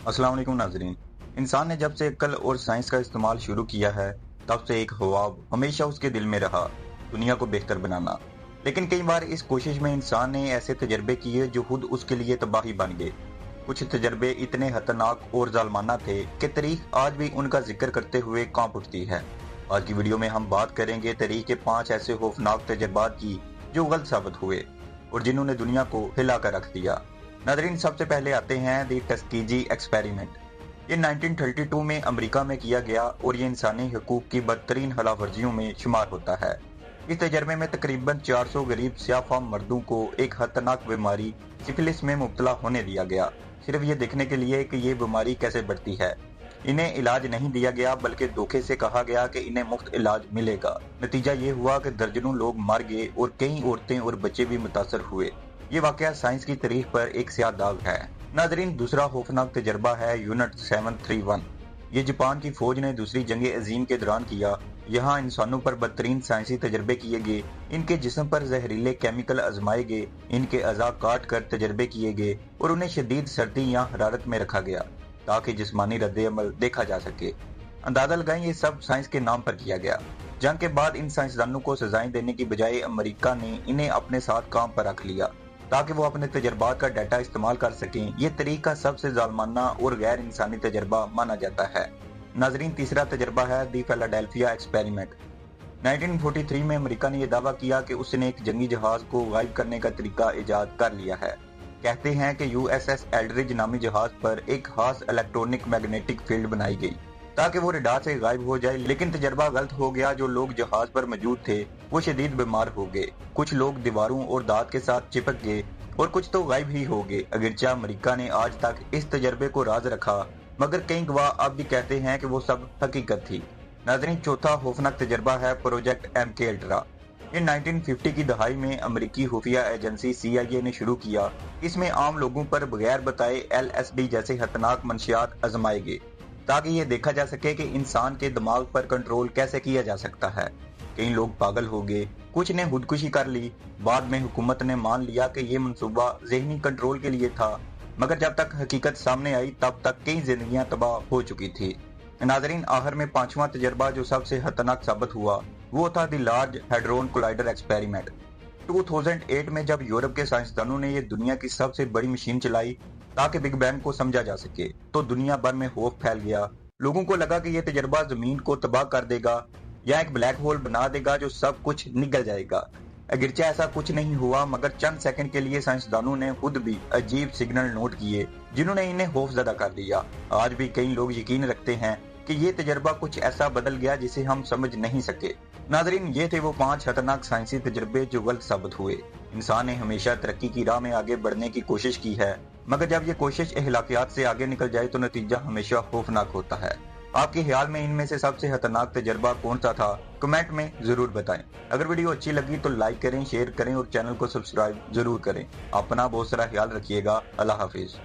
अस्सलाम वालेकुम नाजरीन। इंसान ने जब से अक्ल और साइंस का इस्तेमाल शुरू किया है तब से एक ख्वाब हमेशा उसके दिल में रहा, दुनिया को बेहतर बनाना। लेकिन कई बार इस कोशिश में इंसान ने ऐसे तजर्बे किए जो खुद उसके लिए तबाही बन गए। कुछ तजर्बे इतने खतरनाक और जालमाना थे कि तारीख आज भी उनका जिक्र करते हुए कांप उठती है। आज की वीडियो में हम बात करेंगे तारीख के 5 ऐसे खौफनाक तजर्बात की जो गलत साबित हुए और जिन्होंने दुनिया को हिला कर रख दिया। नादरीन, सबसे पहले आते हैं दी टस्कीजी एक्सपेरिमेंट। ये 1932 में अमेरिका में किया गया और ये इंसानी हकूक की बदतरीन खिलाफवर्जियों में शुमार होता है। इस तजर्बे में तकरीबन 400 गरीब स्याफाम मर्दों को एक खतरनाक बीमारी सिफिलिस में मुब्तला होने दिया गया, सिर्फ ये देखने के लिए कि ये बीमारी कैसे बढ़ती है। इन्हें इलाज नहीं दिया गया बल्कि धोखे से कहा गया कि इन्हें मुफ्त इलाज मिलेगा। नतीजा ये हुआ कि दर्जनों लोग मर गए और कई औरतें और बच्चे भी मुतासर हुए। ये वाकया साइंस की तारीख पर एक स्याह दाग है। नाजरीन, दूसरा खौफनाक तजर्बा है यूनिट 731। ये जापान की फौज ने दूसरी जंग अजीम के दौरान किया। यहाँ इंसानों पर बदतरीन साइंसी तजर्बे किए गए, इनके जिस्म पर जहरीले केमिकल आजमाए गए, इनके अज़ा काट कर तजर्बे किए गए और उन्हें शदीद सर्दी या हरारत में रखा गया ताकि जिस्मानी रद्द-ए-अमल देखा जा सके। अंदाजा लगाएं, ये सब साइंस के नाम पर किया गया। जंग के बाद इन साइंसदानों को सजाएं देने की बजाय अमेरिका ने इन्हें अपने साथ काम पर रख लिया ताकि वो अपने तजर्बात का डाटा इस्तेमाल कर सकें। ये तरीका सबसे जालमाना और गैर इंसानी तजर्बा माना जाता है। नाजरीन, तीसरा तजर्बा है दी फिलाडेल्फिया एक्सपेरिमेंट। 1943 में अमेरिका ने यह दावा किया कि उसने एक जंगी जहाज को गायब करने का तरीका इजाद कर लिया है। कहते हैं कि यूएसएस एल्ड्रिज नामी जहाज पर एक खास इलेक्ट्रॉनिक मैग्नेटिक फील्ड बनाई गई ताकि वो रडार से गायब हो जाए, लेकिन तजर्बा गलत हो गया। जो लोग जहाज पर मौजूद थे वो शदीद बीमार हो गए, कुछ लोग दीवारों और दांत के साथ चिपक गए और कुछ तो गायब ही हो गए। अगरचे अमेरिका ने आज तक इस तजर्बे को राज रखा, मगर कई गवाह अब भी कहते हैं कि वो सब हकीकत थी। नाज़रीन, चौथा खौफनाक तजर्बा है प्रोजेक्ट MK अल्ट्रा। ये 1950 की दहाई में अमेरिकी खुफिया एजेंसी CIA ने शुरू किया। इसमें आम लोगों पर बगैर बताए LSD जैसे खतरनाक मंशियात आजमाए गए ताकि ये देखा जा सके कि इंसान के दिमाग पर कंट्रोल कैसे किया जा सकता है। कई लोग पागल हो गए, कुछ ने खुदकुशी कर ली। बाद में हुकूमत ने मान लिया कि ये मंसूबा ज़हनी कंट्रोल के लिए था, मगर जब तक हकीकत सामने आई तब तक कई जिंदगियां तबाह हो चुकी थी। नाजरीन, आखिर में पांचवा तजर्बा जो सबसे खतरनाक साबित हुआ वो था the large hadron collider experiment. 2008 में जब यूरोप के साइंसदानों ने ये दुनिया की सबसे बड़ी मशीन चलाई ताकि बिग बैंग को समझा जा सके, तो दुनिया भर में खौफ फैल गया। लोगों को लगा कि यह तजर्बा जमीन को तबाह कर देगा या एक ब्लैक होल बना देगा जो सब कुछ निगल जाएगा। अगरचे ऐसा कुछ नहीं हुआ, मगर चंद सेकंड के लिए साइंसदानों ने खुद भी अजीब सिग्नल नोट किए जिन्होंने इन्हें खौफजदा कर दिया। आज भी कई लोग यकीन रखते हैं कि ये तजर्बा कुछ ऐसा बदल गया जिसे हम समझ नहीं सके। नाजरीन, ये थे वो 5 खतरनाक साइंसी तजर्बे जो गलत साबित हुए। इंसान ने हमेशा तरक्की की राह में आगे बढ़ने की कोशिश की है, मगर जब ये कोशिश इखलाकियात से आगे निकल जाए तो नतीजा हमेशा खौफनाक होता है। आपके ख्याल में इनमें से सबसे खतरनाक तजर्बा कौन सा था? कमेंट में जरूर बताएं। अगर वीडियो अच्छी लगी तो लाइक करें, शेयर करें और चैनल को सब्सक्राइब जरूर करें। अपना बहुत सारा ख्याल रखिएगा। अल्लाह हाफिज।